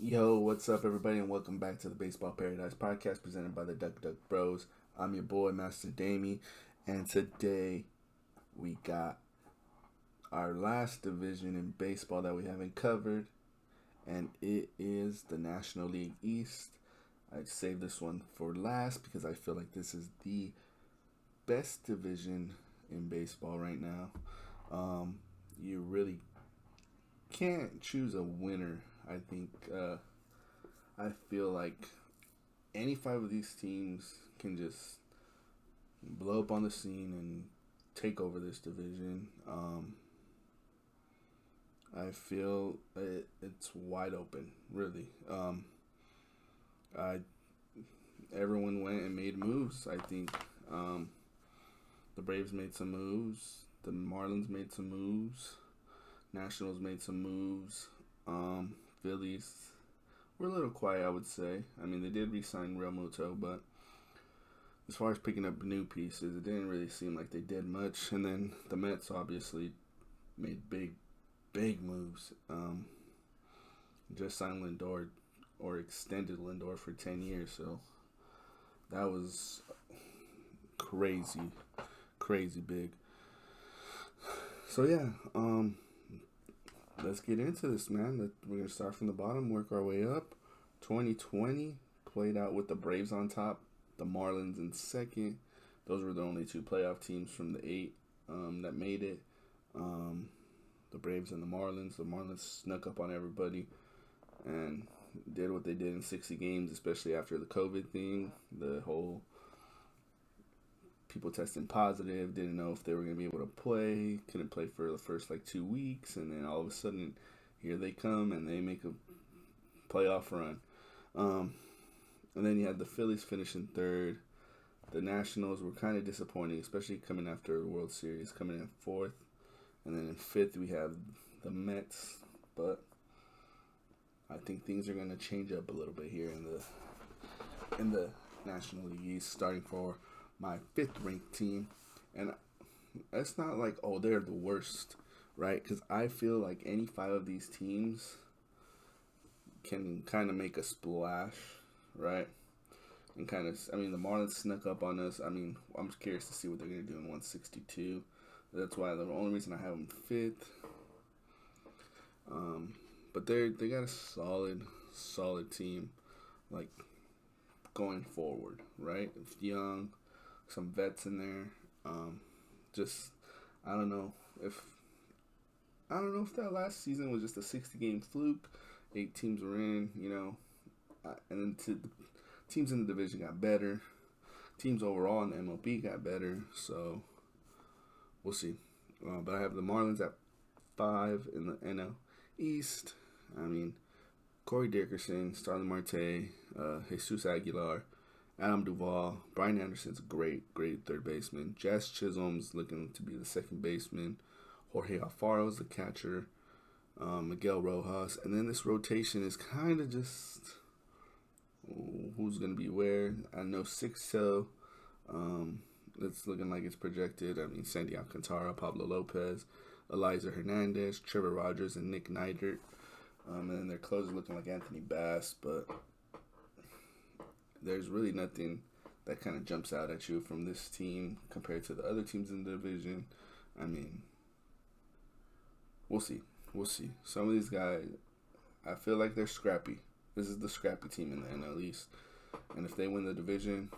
Yo, what's up, everybody, and welcome back to the Baseball Paradise podcast presented by the Duck Duck Bros. I'm your boy, Master Dami, and today we got our last division in baseball that we haven't covered, and it is the National League East. I saved this one for last because I feel like this is the best division in baseball right now. You really can't choose a winner. I think I feel like any five of these teams can just blow up on the scene and take over this division. I feel it's wide open, really. I Everyone went and made moves. I think the Braves made some moves. The Marlins made some moves. Nationals made some moves. Phillies were a little quiet, I would say. I mean, they did re-sign Real Muto, but as far as picking up new pieces, it didn't really seem like they did much. And then the Mets obviously made big moves. Just signed Lindor or extended Lindor for 10 years, so that was crazy big. So yeah, let's get into this, man. We're gonna start from the bottom, work our way up. 2020 played out with the Braves on top, the Marlins in second. Those were the only two playoff teams from the 8 that made it. The Braves and the Marlins. The Marlins snuck up on everybody and did what they did in 60 games, especially after the COVID thing. The whole people testing positive, didn't know if they were going to be able to play, couldn't play for the first 2 weeks, and then all of a sudden, here they come and they make a playoff run. And then you had the Phillies finishing third. The Nationals were kind of disappointing, especially coming after the World Series, coming in fourth. And then in fifth, we have the Mets. But I think things are going to change up a little bit here in the National League East, starting for my fifth ranked team. And it's not like, oh, they're the worst, right? Because I feel like any five of these teams can kind of make a splash, right? And kind of, I mean, the Marlins snuck up on us. I mean, I'm curious to see what they're going to do in 162. That's why the only reason I have them fifth. But they got a solid team, like, going forward, right? It's young, some vets in there. Just I don't know if that last season was just a 60-game fluke. 8 teams were in, and then the teams in the division got better. Teams overall in the MLB got better, so we'll see. But I have the Marlins at 5 in the NL East. I mean, Corey Dickerson, Starling Marte, Jesus Aguilar, Adam Duvall, Brian Anderson's a great third baseman. Jazz Chisholm's looking to be the second baseman. Jorge Alfaro's the catcher. Miguel Rojas. And then this rotation is kind of just who's going to be where. I know Sixto, it's looking like it's projected. I mean, Sandy Alcantara, Pablo Lopez, Eliza Hernandez, Trevor Rogers, and Nick Neidert. And then their closer looking like Anthony Bass, but there's really nothing that kind of jumps out at you from this team compared to the other teams in the division. I mean, we'll see. Some of these guys, I feel like they're scrappy. This is the scrappy team in the NL East. And if they win the division,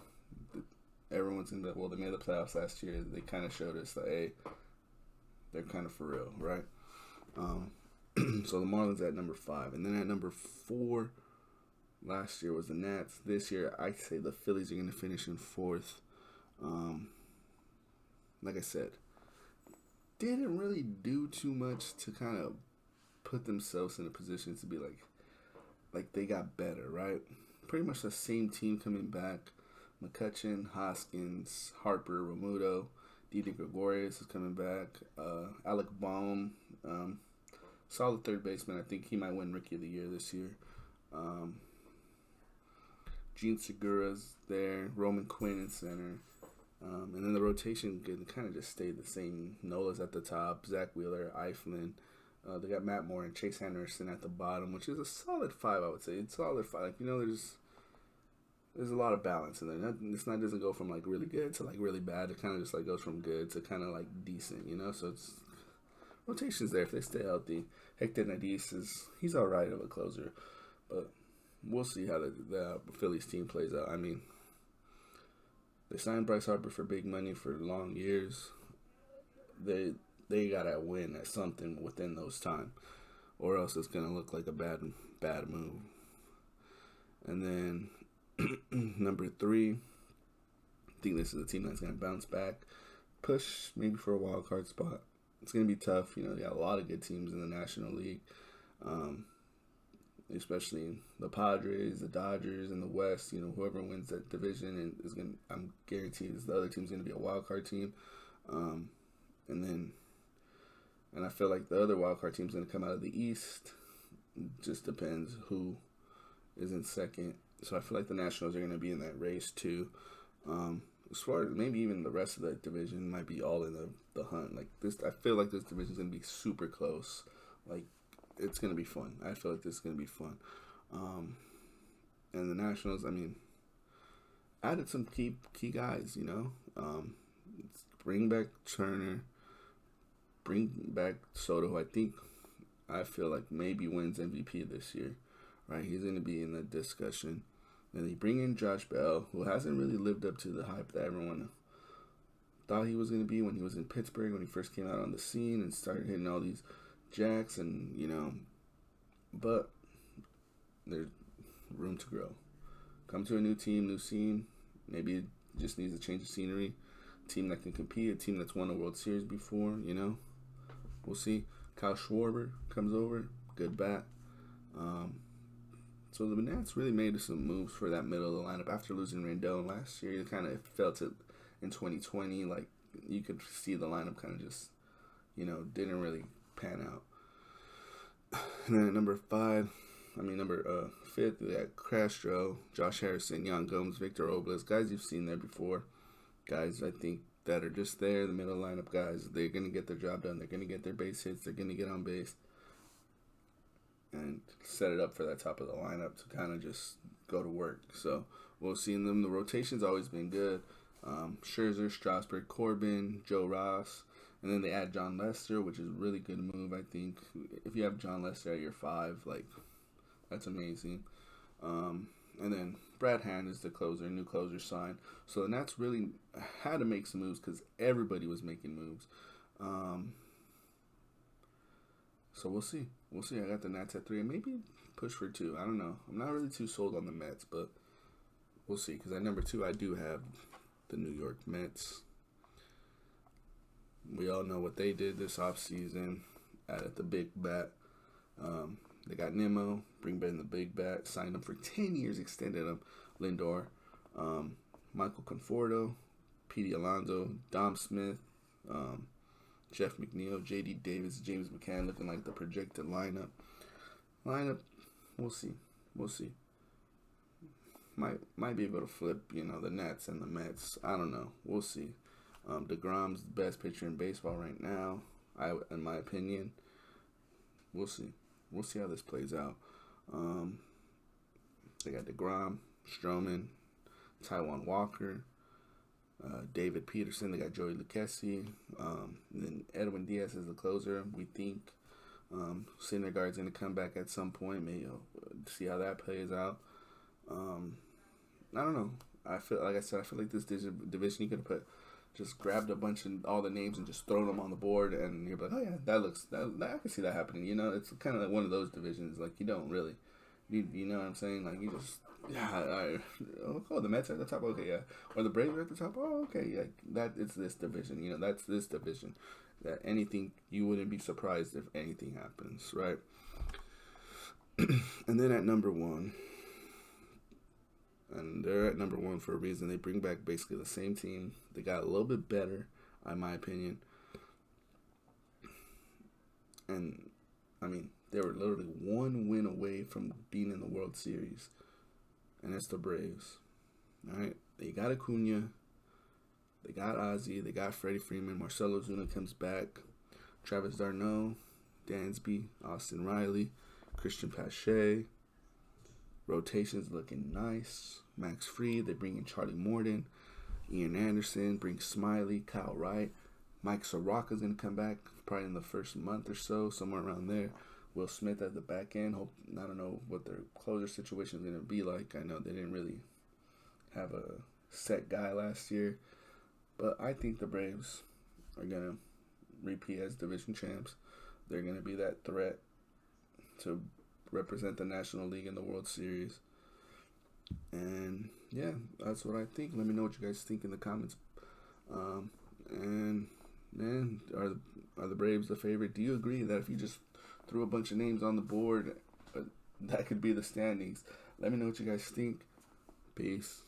everyone's in the, well, they made the playoffs last year. They kind of showed us that, hey, they're kind of for real, right? So the Marlins at number 5. And then at number 4, last year was the Nats. This year, I'd say the Phillies are going to finish in 4th. Like I said, didn't really do too much to kind of put themselves in a position to be like they got better, right? Pretty much the same team coming back. McCutchen, Hoskins, Harper, Romuto, Didi Gregorius is coming back. Alec Baum, solid third baseman. I think he might win Rookie of the Year this year. Gene Segura's there. Roman Quinn in center. And then the rotation can kind of just stay the same. Nola's at the top. Zach Wheeler, Eiflin, They got Matt Moore and Chase Henderson at the bottom, which is a solid five, I would say. It's solid five. Like, there's a lot of balance in there. It's not doesn't go from like really good to like really bad. It kind of just like goes from good to kind of like decent, you know. So it's rotations there if they stay healthy. Hector Nadis he's all right of a closer, but we'll see how the Phillies team plays out. I mean, they signed Bryce Harper for big money for long years. They gotta win at something within those time, or else it's gonna look like a bad move. And then number 3, I think this is a team that's gonna bounce back, push maybe for a wild card spot. It's gonna be tough. You know, they got a lot of good teams in the National League, especially the Padres, the Dodgers, and the West. You know, whoever wins that division and is gonna, I'm guaranteed, the other team's gonna be a wild card team. And I feel like the other wild card team's gonna come out of the East. Just depends who is in second. So I feel like the Nationals are gonna be in that race too. As far as maybe even the rest of the division might be all in the hunt. Like this, I feel like this division's gonna be super close. Like it's gonna be fun. I feel like this is gonna be fun. And the Nationals, I mean, added some key guys. You know, bring back Turner, bring back Soto, who I feel like maybe wins MVP this year. Right, he's gonna be in the discussion. Then they bring in Josh Bell, who hasn't really lived up to the hype that everyone thought he was going to be when he was in Pittsburgh, when he first came out on the scene and started hitting all these jacks and, you know, but there's room to grow. Come to a new team, new scene. Maybe it just needs a change of scenery. A team that can compete, a team that's won a World Series before, you know. We'll see. Kyle Schwarber comes over, good bat. So the Nats really made some moves for that middle of the lineup after losing Rendon last year. It kind of felt it in 2020, like you could see the lineup kind of just, you know, didn't really pan out. And then at number 5, number 5th, we got Castro, Josh Harrison, Yan Gomes, Victor Robles, guys you've seen there before. Guys, I think that are just there, the middle lineup guys. They're gonna get their job done. They're gonna get their base hits. They're gonna get on base. And set it up for that top of the lineup to kind of just go to work. So we'll see in them. The rotation's always been good. Scherzer, Strasburg, Corbin, Joe Ross, and then they add John Lester, which is a really good move. I think if you have John Lester at your 5, like that's amazing. And then Brad Hand is the closer, new closer signed. So the Nats really had to make some moves because everybody was making moves. So we'll see. I got the Nats at 3 and maybe push for 2. I don't know. I'm not really too sold on the Mets, but we'll see. Because at number 2, I do have the New York Mets. We all know what they did this offseason. Added the big bat. They got Nimmo, bring back the big bat, signed him for 10 years, extended him. Lindor, Michael Conforto, Pete Alonso, Dom Smith, Jeff McNeil, J.D. Davis, James McCann looking like the projected lineup. We'll see. Might be able to flip, you know, the Nats and the Mets. I don't know. We'll see. DeGrom's the best pitcher in baseball right now, in my opinion. We'll see. We'll see how this plays out. They got DeGrom, Stroman, Taijuan Walker, David Peterson. They got Joey Lucchesi. Then Edwin Diaz is the closer, we think. Syndergaard's going to come back at some point. Maybe see how that plays out. I don't know. I feel like this division you could have just grabbed a bunch of all the names and just thrown them on the board, and you're like, oh yeah, I can see that happening. You know, it's kind of like one of those divisions. Like you don't really, you know what I'm saying? Like you just, the Mets are at the top. Okay, yeah. Or the Braves are at the top. Oh, okay, yeah. It's this division. You know, that's this division. That anything, you wouldn't be surprised if anything happens, right? And then at number 1. And they're at number 1 for a reason. They bring back basically the same team. They got a little bit better, in my opinion. And, they were literally 1 win away from being in the World Series. And it's the Braves. All right? They got Acuna. They got Ozzie. They got Freddie Freeman. Marcell Ozuna comes back. Travis d'Arnaud. Dansby, Austin Riley, Christian Pache. Rotation's looking nice. Max Fried, they bring in Charlie Morton. Ian Anderson, bring Smiley, Kyle Wright. Mike Soroka's going to come back probably in the first month or so, somewhere around there. Will Smith at the back end. I don't know what their closer situation is going to be like. I know they didn't really have a set guy last year. But I think the Braves are going to repeat as division champs. They're going to be that threat to represent the National League in the World Series. And yeah, that's what I think. Let me know what you guys think in the comments. And man, are the Braves the favorite? Do you agree that if you just threw a bunch of names on the board, that could be the standings? Let me know what you guys think. Peace.